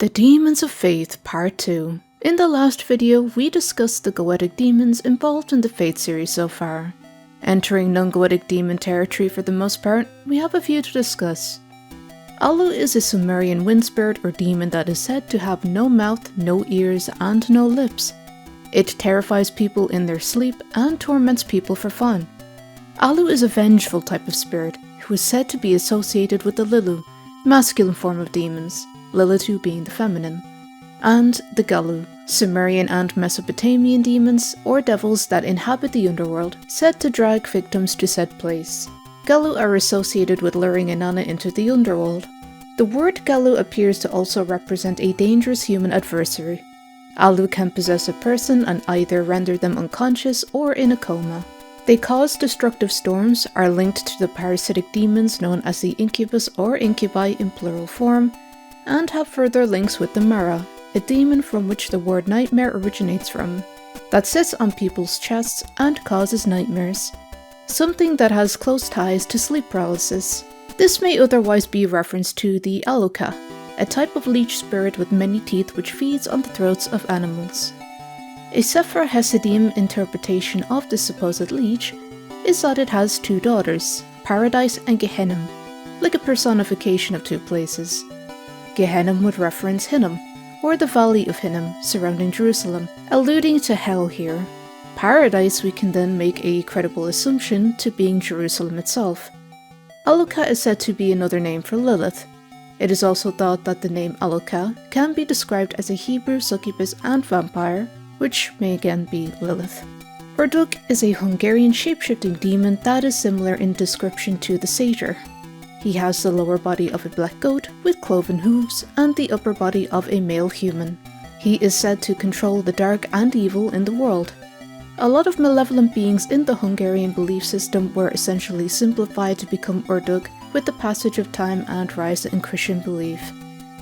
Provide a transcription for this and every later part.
The Demons of Faith Part 2. In the last video, we discussed the Goetic demons involved in the Faith series so far. Entering non-Goetic demon territory for the most part, we have a few to discuss. Alu is a Sumerian wind spirit or demon that is said to have no mouth, no ears, and no lips. It terrifies people in their sleep and torments people for fun. Alu is a vengeful type of spirit who is said to be associated with the Lilu, masculine form of demons, Lilitu being the feminine, and the Galu, Sumerian and Mesopotamian demons or devils that inhabit the underworld, said to drag victims to said place. Galu are associated with luring Inanna into the underworld. The word Galu appears to also represent a dangerous human adversary. Alu can possess a person and either render them unconscious or in a coma. They cause destructive storms, are linked to the parasitic demons known as the incubus or incubi in plural form, and have further links with the Mara, a demon from which the word nightmare originates from, that sits on people's chests and causes nightmares, something that has close ties to sleep paralysis. This may otherwise be a reference to the Aloka, a type of leech spirit with many teeth which feeds on the throats of animals. A Sefer Hasidim interpretation of the supposed leech is that it has two daughters, Paradise and Gehenna, like a personification of two places. Gehenna would reference Hinnom, or the Valley of Hinnom surrounding Jerusalem, alluding to hell here. Paradise we can then make a credible assumption to being Jerusalem itself. Aloka is said to be another name for Lilith. It is also thought that the name Aloka can be described as a Hebrew succubus and vampire, which may again be Lilith. Ördög is a Hungarian shapeshifting demon that is similar in description to the satyr. He has the lower body of a black goat with cloven hooves and the upper body of a male human. He is said to control the dark and evil in the world. A lot of malevolent beings in the Hungarian belief system were essentially simplified to become Ördög with the passage of time and rise in Christian belief.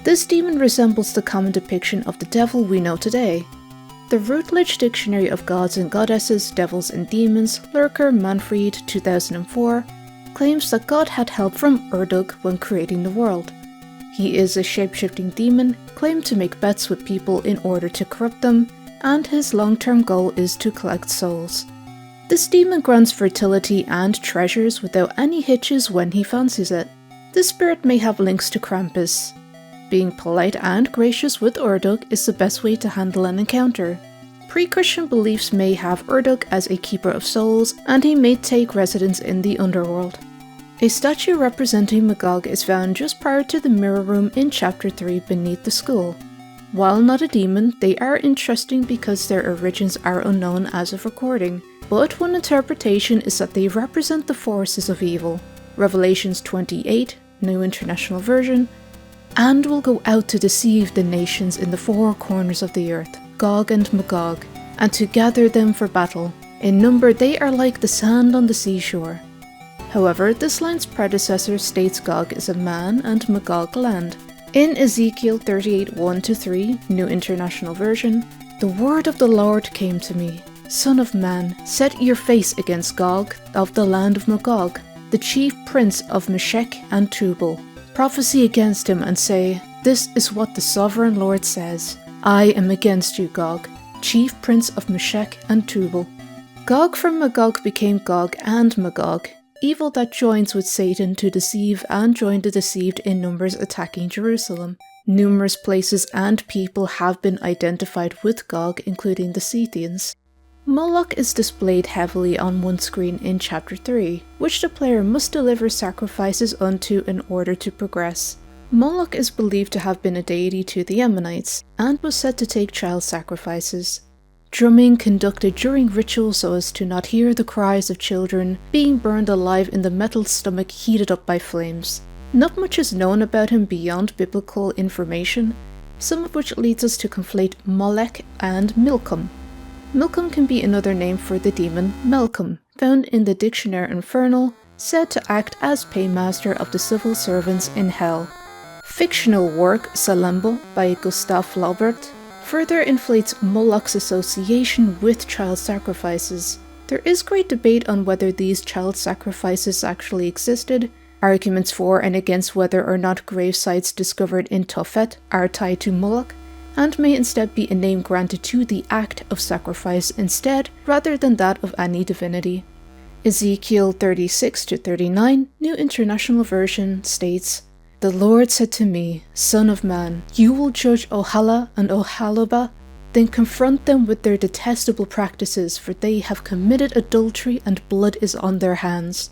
This demon resembles the common depiction of the devil we know today. The Routledge Dictionary of Gods and Goddesses, Devils and Demons, Lurker Manfred 2004, claims that God had help from Ördög when creating the world. He is a shape-shifting demon, claimed to make bets with people in order to corrupt them, and his long-term goal is to collect souls. This demon grants fertility and treasures without any hitches when he fancies it. This spirit may have links to Krampus. Being polite and gracious with Ördög is the best way to handle an encounter. Pre-Christian beliefs may have Ördög as a keeper of souls, and he may take residence in the underworld. A statue representing Magog is found just prior to the mirror room in chapter 3 beneath the skull. While not a demon, they are interesting because their origins are unknown as of recording, but one interpretation is that they represent the forces of evil, Revelations 28, New International Version, and will go out to deceive the nations in the four corners of the earth, Gog and Magog, and to gather them for battle. In number they are like the sand on the seashore. However, this line's predecessor states Gog is a man and Magog land. In Ezekiel 38 1-3, New International Version, the word of the Lord came to me, Son of man, set your face against Gog of the land of Magog, the chief prince of Meshech and Tubal. Prophesy against him and say, This is what the sovereign Lord says. I am against you, Gog, chief prince of Meshech and Tubal. Gog from Magog became Gog and Magog, evil that joins with Satan to deceive and join the deceived in numbers attacking Jerusalem. Numerous places and people have been identified with Gog, including the Scythians. Moloch is displayed heavily on one screen in chapter 3, which the player must deliver sacrifices unto in order to progress. Moloch is believed to have been a deity to the Ammonites, and was said to take child sacrifices. Drumming conducted during rituals so as to not hear the cries of children being burned alive in the metal stomach heated up by flames. Not much is known about him beyond biblical information, some of which leads us to conflate Molech and Milcom. Milcom can be another name for the demon Malcolm, found in the Dictionary Infernal, said to act as paymaster of the civil servants in hell. Fictional work Salambo by Gustav Flaubert further inflates Moloch's association with child sacrifices. There is great debate on whether these child sacrifices actually existed, Arguments for and against whether or not grave sites discovered in Tophet are tied to Moloch, and may instead be a name granted to the act of sacrifice instead, rather than that of any divinity. Ezekiel 36-39, New International Version, states, "The Lord said to me, Son of man, you will judge Ohala and Oholibah, then confront them with their detestable practices, for they have committed adultery and blood is on their hands.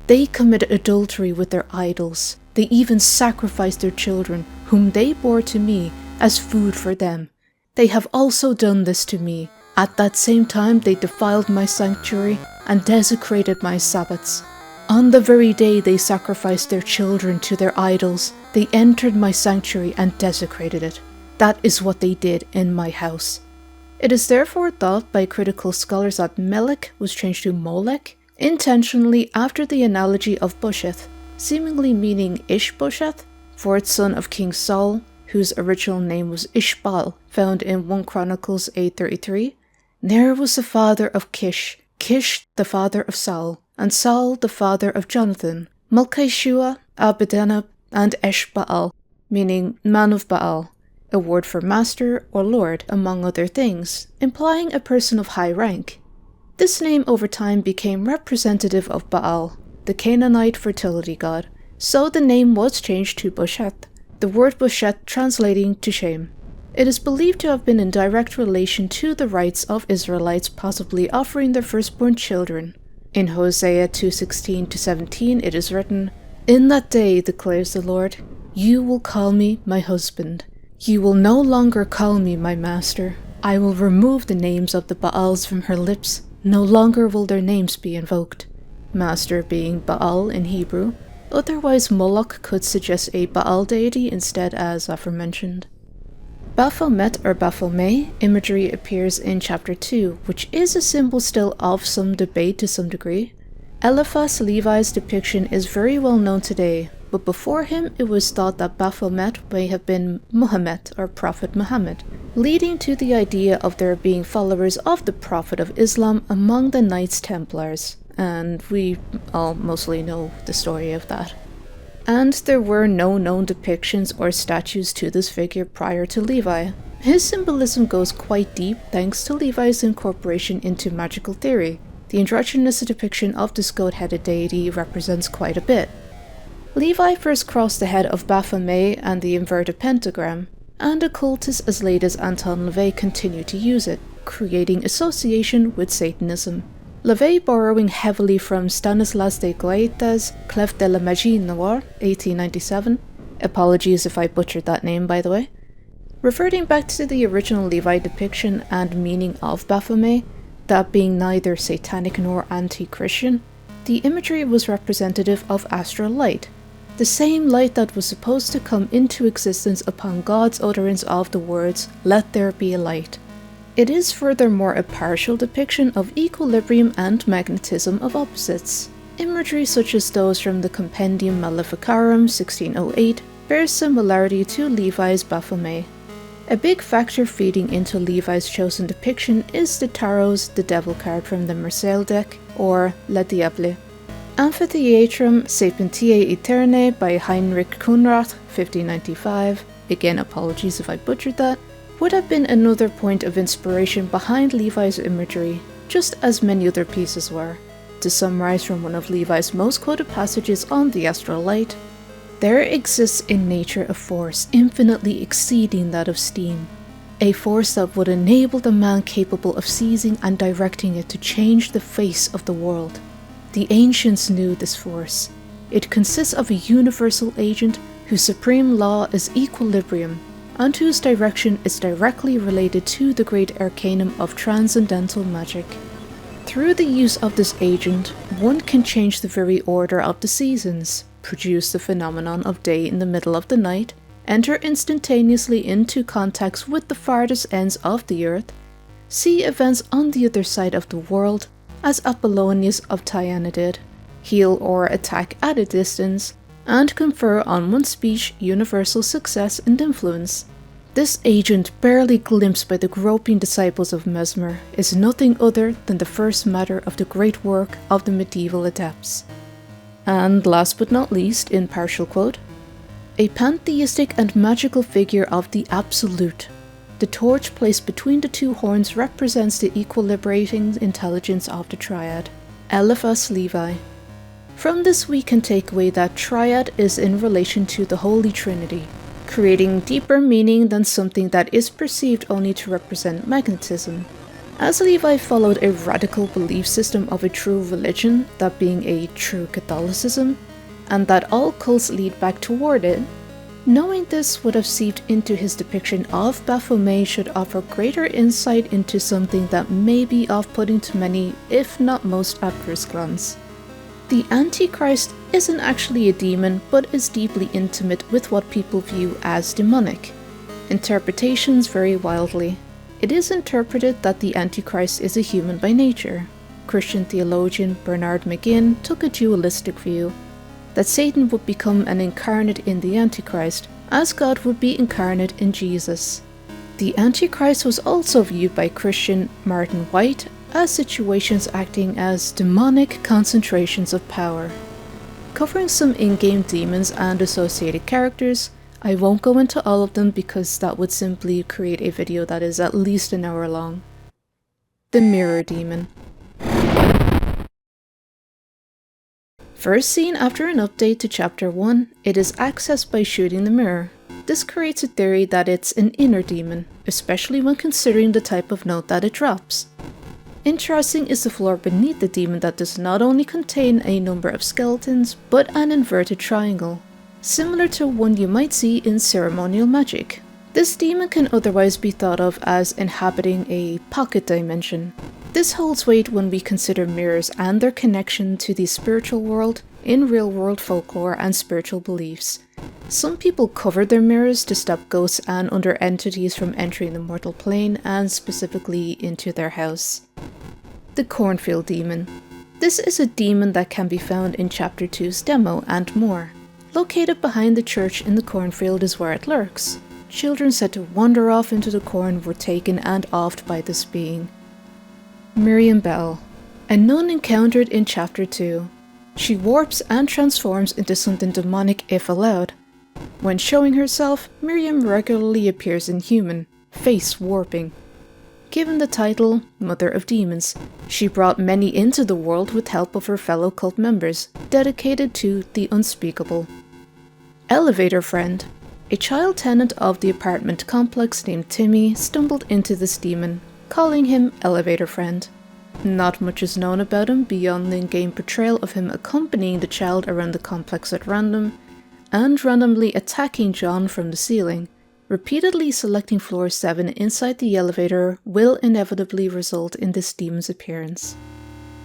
They committed adultery with their idols. They even sacrificed their children, whom they bore to me, as food for them. They have also done this to me. At that same time they defiled my sanctuary and desecrated my Sabbaths. On the very day they sacrificed their children to their idols, they entered my sanctuary and desecrated it. That is what they did in my house." It is therefore thought by critical scholars that Melech was changed to Molech, intentionally after the analogy of Busheth, seemingly meaning Ishbosheth, for its son of King Saul, whose original name was Ishbal, found in 1 Chronicles 8:33. "Ner was the father of Kish, Kish the father of Saul, and Saul the father of Jonathan, Malchishua, Abedinab, and Eshbaal," meaning man of Baal, a word for master or lord, among other things, implying a person of high rank. This name over time became representative of Baal, the Canaanite fertility god, so the name was changed to Busheth, the word Busheth translating to shame. It is believed to have been in direct relation to the rites of Israelites possibly offering their firstborn children. In Hosea 2:16-17 it is written, "In that day, declares the Lord, you will call me my husband. You will no longer call me my master. I will remove the names of the Baals from her lips. No longer will their names be invoked." Master being Baal in Hebrew. Otherwise Moloch could suggest a Baal deity instead, as aforementioned. Baphomet or Baphomet imagery appears in chapter 2, which is a symbol still of some debate to some degree. Eliphas Levi's depiction is very well known today, but before him it was thought that Baphomet may have been Muhammad or Prophet Muhammad, leading to the idea of there being followers of the Prophet of Islam among the Knights Templars, and we all mostly know the story of that. And there were no known depictions or statues to this figure prior to Levi. His symbolism goes quite deep thanks to Levi's incorporation into magical theory. The androgynous depiction of this goat-headed deity represents quite a bit. Levi first crossed the head of Baphomet and the inverted pentagram, and occultists as late as Anton LaVey continued to use it, creating association with Satanism. LaVey borrowing heavily from Stanislas de Goethe's Clef de la Magie Noire, 1897. Apologies if I butchered that name, by the way. Reverting back to the original Levi depiction and meaning of Baphomet, that being neither satanic nor anti-Christian, the imagery was representative of astral light, the same light that was supposed to come into existence upon God's utterance of the words, "Let there be light." It is furthermore a partial depiction of equilibrium and magnetism of opposites. Imagery such as those from the Compendium Maleficarum 1608 bears similarity to Levi's Baphomet. A big factor feeding into Levi's chosen depiction is the Tarot's The Devil card from the Marseille deck, or Le Diable. Amphitheatrum Sapientiae Aeternae by Heinrich Kunrath, 1595, again apologies if I butchered that, would have been another point of inspiration behind Levi's imagery, just as many other pieces were. To summarize from one of Levi's most quoted passages on the astral light, "There exists in nature a force infinitely exceeding that of steam, a force that would enable the man capable of seizing and directing it to change the face of the world. The ancients knew this force. It consists of a universal agent whose supreme law is equilibrium, and whose direction is directly related to the great arcanum of transcendental magic. Through the use of this agent, one can change the very order of the seasons, produce the phenomenon of day in the middle of the night, enter instantaneously into contacts with the farthest ends of the earth, see events on the other side of the world, as Apollonius of Tyana did, heal or attack at a distance, and confer on one's speech universal success and influence. This agent, barely glimpsed by the groping disciples of Mesmer, is nothing other than the first matter of the great work of the medieval adepts." And last but not least, in partial quote, a pantheistic and magical figure of the Absolute. The torch placed between the two horns represents the equilibrating intelligence of the triad, Eliphas Levi. From this we can take away that triad is in relation to the Holy Trinity, creating deeper meaning than something that is perceived only to represent magnetism. As Levi followed a radical belief system of a true religion, that being a true Catholicism, and that all cults lead back toward it, knowing this would have seeped into his depiction of Baphomet should offer greater insight into something that may be off-putting to many, if not most, at first glance. The Antichrist isn't actually a demon, but is deeply intimate with what people view as demonic. Interpretations vary wildly. It is interpreted that the Antichrist is a human by nature. Christian theologian Bernard McGinn took a dualistic view, that Satan would become an incarnate in the Antichrist, as God would be incarnate in Jesus. The Antichrist was also viewed by Christian Martin White as situations acting as demonic concentrations of power. Covering some in-game demons and associated characters, I won't go into all of them because that would simply create a video that is at least an hour long. The Mirror Demon. First seen after an update to Chapter 1, it is accessed by shooting the mirror. This creates a theory that it's an inner demon, especially when considering the type of note that it drops. Interesting is the floor beneath the demon that does not only contain a number of skeletons, but an inverted triangle, similar to one you might see in ceremonial magic. This demon can otherwise be thought of as inhabiting a pocket dimension. This holds weight when we consider mirrors and their connection to the spiritual world in real-world folklore and spiritual beliefs. Some people cover their mirrors to stop ghosts and other entities from entering the mortal plane and specifically into their house. The Cornfield Demon. This is a demon that can be found in Chapter 2's demo and more. Located behind the church in the cornfield is where it lurks. Children said to wander off into the corn were taken and offed by this being. Miriam Bell. A nun encountered in Chapter 2. She warps and transforms into something demonic if allowed. When showing herself, Miriam regularly appears inhuman, face warping. Given the title, Mother of Demons, she brought many into the world with help of her fellow cult members, dedicated to the unspeakable. Elevator Friend. A child tenant of the apartment complex named Timmy stumbled into this demon, calling him Elevator Friend. Not much is known about him beyond the in-game portrayal of him accompanying the child around the complex at random, and randomly attacking John from the ceiling. Repeatedly selecting floor 7 inside the elevator will inevitably result in this demon's appearance.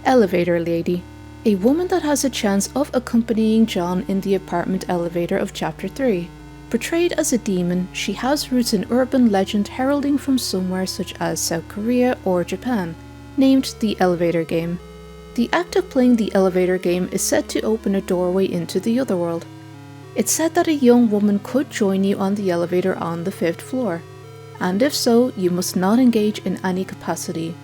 Elevator Lady. A woman that has a chance of accompanying John in the apartment elevator of Chapter 3. Portrayed as a demon, she has roots in urban legend heralding from somewhere such as South Korea or Japan, named the Elevator Game. The act of playing the elevator game is said to open a doorway into the otherworld. It's said that a young woman could join you on the elevator on the 5th floor, and if so, you must not engage in any capacity.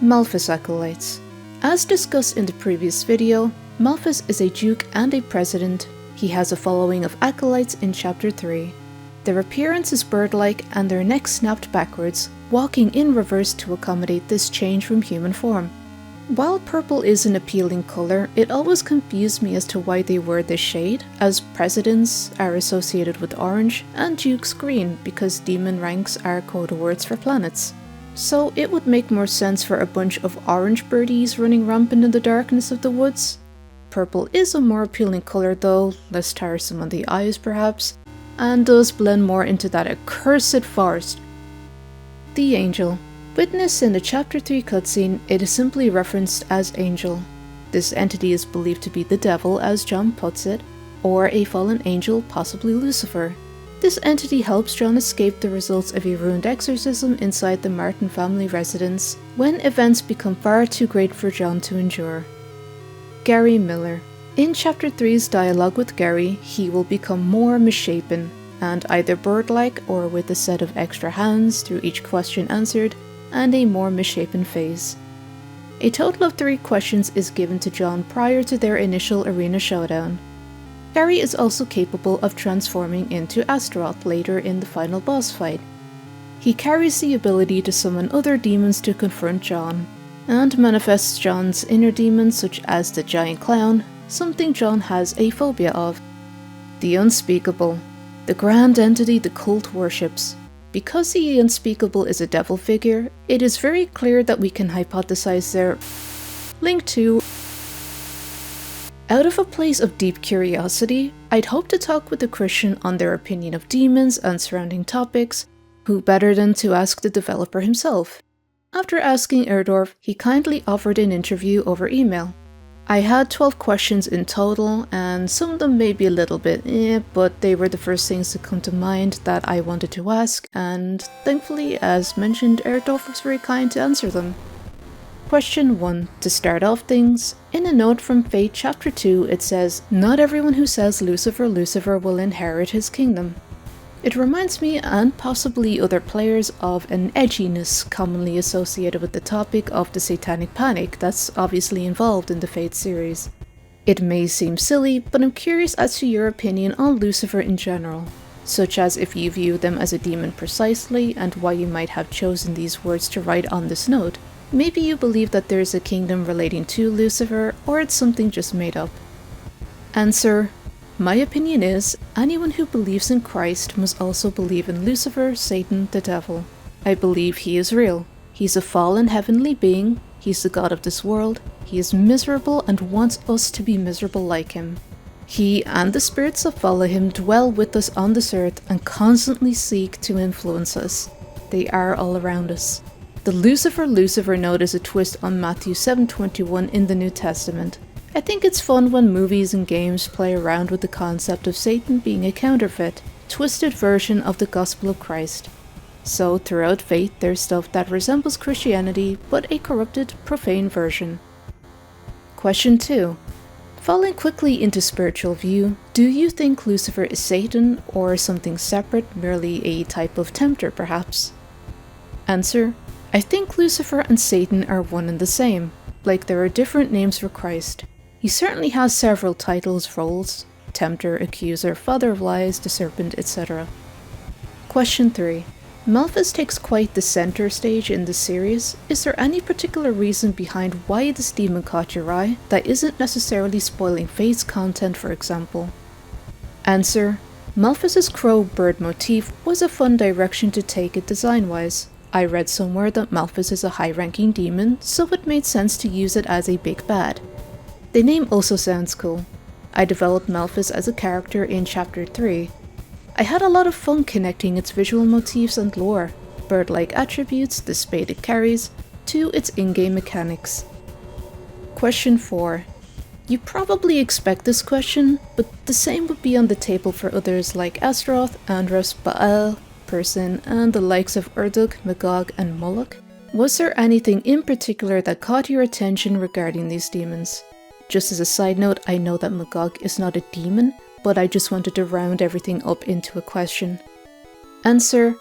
Malphas Acolytes. As discussed in the previous video, Malphas is a duke and a president. He has a following of acolytes in Chapter 3. Their appearance is bird-like and their necks snapped backwards, walking in reverse to accommodate this change from human form. While purple is an appealing colour, it always confused me as to why they wear this shade, as presidents are associated with orange and dukes green because demon ranks are code words for planets. So it would make more sense for a bunch of orange birdies running rampant in the darkness of the woods. Purple is a more appealing colour though, less tiresome on the eyes perhaps, and does blend more into that accursed forest. The Angel. Witnessed in the Chapter 3 cutscene, it is simply referenced as Angel. This entity is believed to be the devil, as John puts it, or a fallen angel, possibly Lucifer. This entity helps John escape the results of a ruined exorcism inside the Martin family residence when events become far too great for John to endure. Gary Miller. In Chapter 3's dialogue with Gary, he will become more misshapen, and either bird-like or with a set of extra hands through each question answered, and a more misshapen face. A total of 3 questions is given to John prior to their initial arena showdown. Gary is also capable of transforming into Astaroth later in the final boss fight. He carries the ability to summon other demons to confront John, and manifests John's inner demons such as the giant clown, something John has a phobia of. The Unspeakable, the grand entity the cult worships. Because the Unspeakable is a devil figure, it is very clear that we can hypothesize their link to. Out of a place of deep curiosity, I'd hope to talk with a Christian on their opinion of demons and surrounding topics. Who better than to ask the developer himself? After asking Airdorf, he kindly offered an interview over email. I had 12 questions in total, and some of them may be a little bit but they were the first things to come to mind that I wanted to ask, and thankfully, as mentioned, Airdorf was very kind to answer them. Question 1. To start off things, in a note from Fate Chapter 2 it says, "Not everyone who says Lucifer, Lucifer will inherit his kingdom." It reminds me, and possibly other players, of an edginess commonly associated with the topic of the satanic panic that's obviously involved in the Fate series. It may seem silly, but I'm curious as to your opinion on Lucifer in general, such as if you view them as a demon precisely and why you might have chosen these words to write on this note. Maybe you believe that there is a kingdom relating to Lucifer, or it's something just made up. Answer. My opinion is, anyone who believes in Christ must also believe in Lucifer, Satan, the devil. I believe he is real. He's a fallen heavenly being, he's the god of this world, he is miserable and wants us to be miserable like him. He and the spirits that follow him dwell with us on this earth and constantly seek to influence us. They are all around us. The Lucifer note is a twist on Matthew 7:21 in the New Testament. I think it's fun when movies and games play around with the concept of Satan being a counterfeit, twisted version of the gospel of Christ. So throughout Fate there's stuff that resembles Christianity, but a corrupted, profane version. Question 2. Falling quickly into spiritual view, do you think Lucifer is Satan, or something separate, merely a type of tempter perhaps? Answer. I think Lucifer and Satan are one and the same, like there are different names for Christ. He certainly has several titles, roles: tempter, accuser, father of lies, the serpent, etc. Question 3. Malphas takes quite the center stage in this series. Is there any particular reason behind why this demon caught your eye that isn't necessarily spoiling Fate's content, for example? Answer. Malphas's crow bird motif was a fun direction to take it design-wise. I read somewhere that Malphas is a high-ranking demon, so it made sense to use it as a big bad. The name also sounds cool. I developed Malphas as a character in Chapter 3. I had a lot of fun connecting its visual motifs and lore, bird-like attributes, the spade it carries, to its in-game mechanics. Question 4. You probably expect this question, but the same would be on the table for others like Astaroth, Andros, Baal, Person, and the likes of Ördög, Magog, and Moloch. Was there anything in particular that caught your attention regarding these demons? Just as a side note, I know that Magog is not a demon, but I just wanted to round everything up into a question. Answer.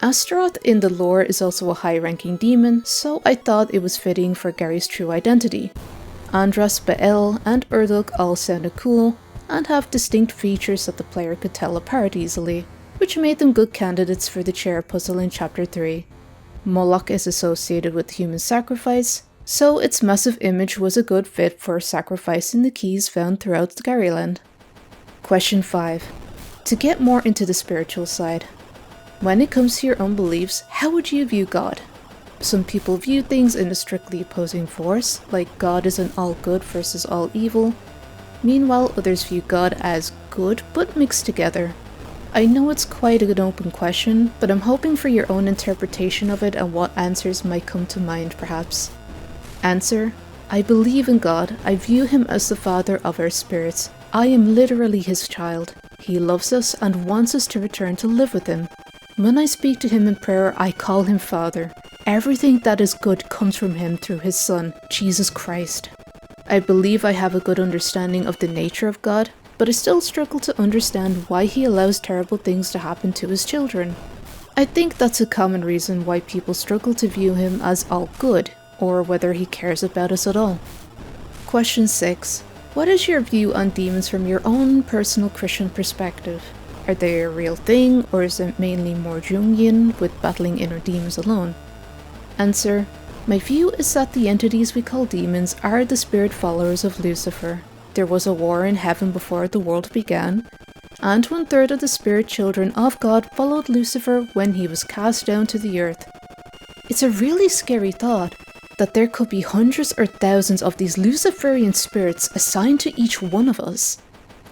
Astaroth in the lore is also a high-ranking demon, so I thought it was fitting for Gary's true identity. Andros, Baal, and Ördög all sounded cool, and have distinct features that the player could tell apart easily, which made them good candidates for the chair puzzle in Chapter 3. Moloch is associated with human sacrifice, so its massive image was a good fit for sacrificing the keys found throughout the Garyland. Question 5. To get more into the spiritual side. When it comes to your own beliefs, how would you view God? Some people view things in a strictly opposing force, like God is an all good versus all evil. Meanwhile, others view God as good but mixed together. I know it's quite an open question, but I'm hoping for your own interpretation of it and what answers might come to mind perhaps. Answer. I believe in God. I view him as the father of our spirits. I am literally his child. He loves us and wants us to return to live with him. When I speak to him in prayer, I call him Father. Everything that is good comes from him through his Son, Jesus Christ. I believe I have a good understanding of the nature of God, but I still struggle to understand why he allows terrible things to happen to his children. I think that's a common reason why people struggle to view him as all good, or whether he cares about us at all. Question 6. What is your view on demons from your own personal Christian perspective? Are they a real thing, or is it mainly more Jungian, with battling inner demons alone? Answer. My view is that the entities we call demons are the spirit followers of Lucifer. There was a war in heaven before the world began, and 1/3 of the spirit children of God followed Lucifer when he was cast down to the earth. It's a really scary thought that there could be hundreds or thousands of these Luciferian spirits assigned to each one of us.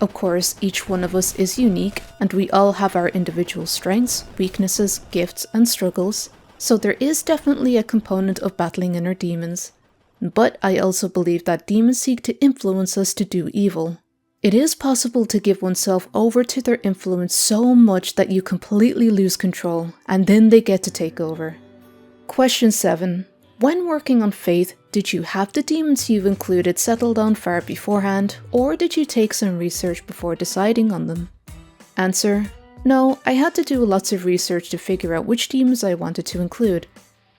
Of course, each one of us is unique, and we all have our individual strengths, weaknesses, gifts, and struggles, so there is definitely a component of battling inner demons. But I also believe that demons seek to influence us to do evil. It is possible to give oneself over to their influence so much that you completely lose control, and then they get to take over. Question 7. When working on Faith, did you have the demons you've included settled on far beforehand, or did you take some research before deciding on them? Answer. No, I had to do lots of research to figure out which demons I wanted to include.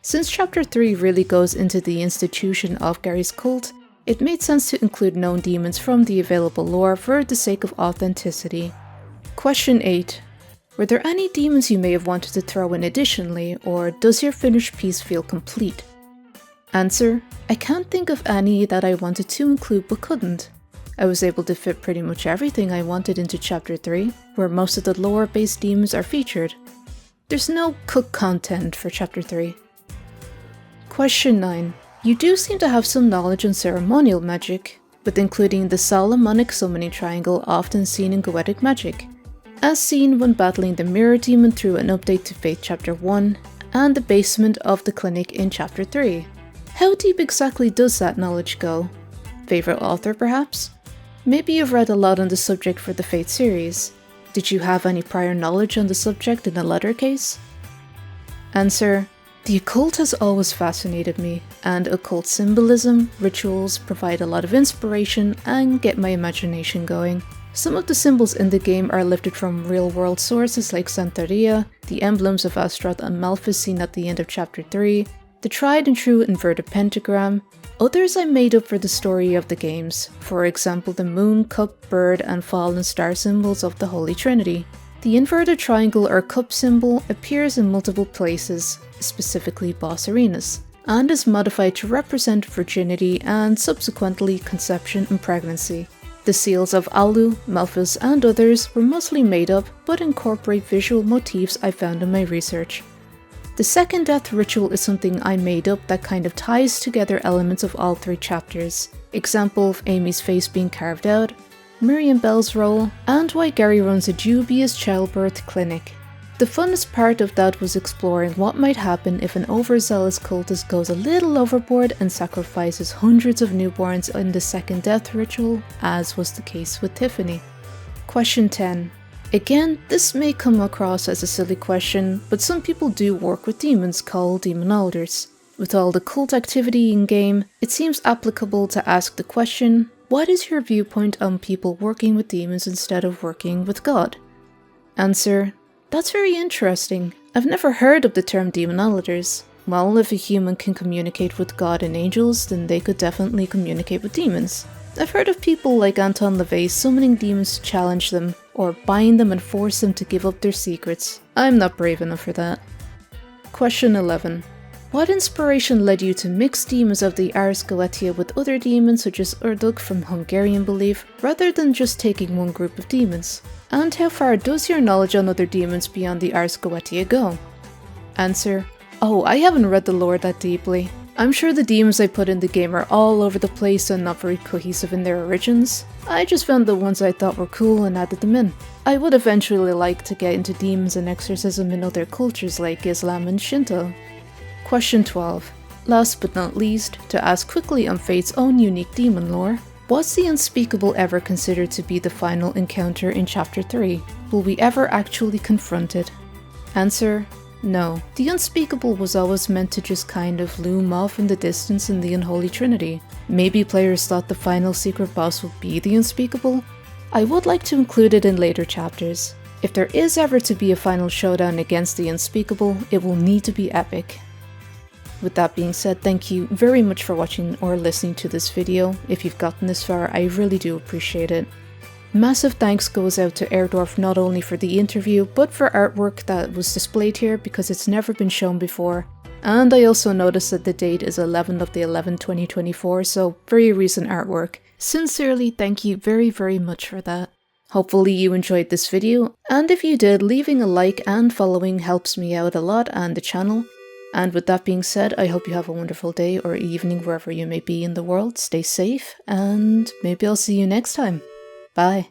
Since chapter 3 really goes into the institution of Gary's cult, it made sense to include known demons from the available lore for the sake of authenticity. Question 8. Were there any demons you may have wanted to throw in additionally, or does your finished piece feel complete? Answer. I can't think of any that I wanted to include but couldn't. I was able to fit pretty much everything I wanted into chapter 3, where most of the lore-based demons are featured. There's no cook content for chapter 3. Question 9. You do seem to have some knowledge on ceremonial magic, with including the Solomonic summoning triangle often seen in Goetic magic, as seen when battling the Mirror Demon through an update to Faith chapter 1, and the basement of the clinic in chapter 3. How deep exactly does that knowledge go? Favorite author perhaps? Maybe you've read a lot on the subject for the Faith series. Did you have any prior knowledge on the subject in the latter case? Answer. The occult has always fascinated me, and occult symbolism, rituals provide a lot of inspiration and get my imagination going. Some of the symbols in the game are lifted from real-world sources like Santeria, the emblems of Astaroth and Malphas seen at the end of chapter 3, the tried and true inverted pentagram. Others I made up for the story of the games, for example the moon, cup, bird and fallen star symbols of the Holy Trinity. The inverted triangle or cup symbol appears in multiple places, specifically boss arenas, and is modified to represent virginity and subsequently conception and pregnancy. The seals of Alu, Malphas and others were mostly made up but incorporate visual motifs I found in my research. The second death ritual is something I made up that kind of ties together elements of all 3 chapters. Example of Amy's face being carved out, Miriam Bell's role, and why Gary runs a dubious childbirth clinic. The funnest part of that was exploring what might happen if an overzealous cultist goes a little overboard and sacrifices hundreds of newborns in the second death ritual, as was the case with Tiffany. Question 10. Again, this may come across as a silly question, but some people do work with demons called demon elders. With all the cult activity in-game, it seems applicable to ask the question, what is your viewpoint on people working with demons instead of working with God? Answer. That's very interesting. I've never heard of the term demon elders. Well, if a human can communicate with God and angels, then they could definitely communicate with demons. I've heard of people like Anton LaVey summoning demons to challenge them, or bind them and force them to give up their secrets. I'm not brave enough for that. Question 11. What inspiration led you to mix demons of the Ars Goetia with other demons such as Ördög from Hungarian belief, rather than just taking one group of demons? And how far does your knowledge on other demons beyond the Ars Goetia go? Answer. Oh, I haven't read the lore that deeply. I'm sure the demons I put in the game are all over the place and not very cohesive in their origins. I just found the ones I thought were cool and added them in. I would eventually like to get into demons and exorcism in other cultures like Islam and Shinto. Question 12. Last but not least, to ask quickly on Fate's own unique demon lore, was the unspeakable ever considered to be the final encounter in chapter 3? Will we ever actually confront it? Answer. No, the unspeakable was always meant to just kind of loom off in the distance in the Unholy Trinity. Maybe players thought the final secret boss would be the unspeakable? I would like to include it in later chapters. If there is ever to be a final showdown against the unspeakable, it will need to be epic. With that being said, thank you very much for watching or listening to this video. If you've gotten this far, I really do appreciate it. Massive thanks goes out to Airdorf not only for the interview, but for artwork that was displayed here because it's never been shown before. And I also noticed that the date is 11th of the 11th, 2024, so very recent artwork. Sincerely, thank you very much for that. Hopefully you enjoyed this video, and if you did, leaving a like and following helps me out a lot and the channel. And with that being said, I hope you have a wonderful day or evening wherever you may be in the world. Stay safe, and maybe I'll see you next time. Bye.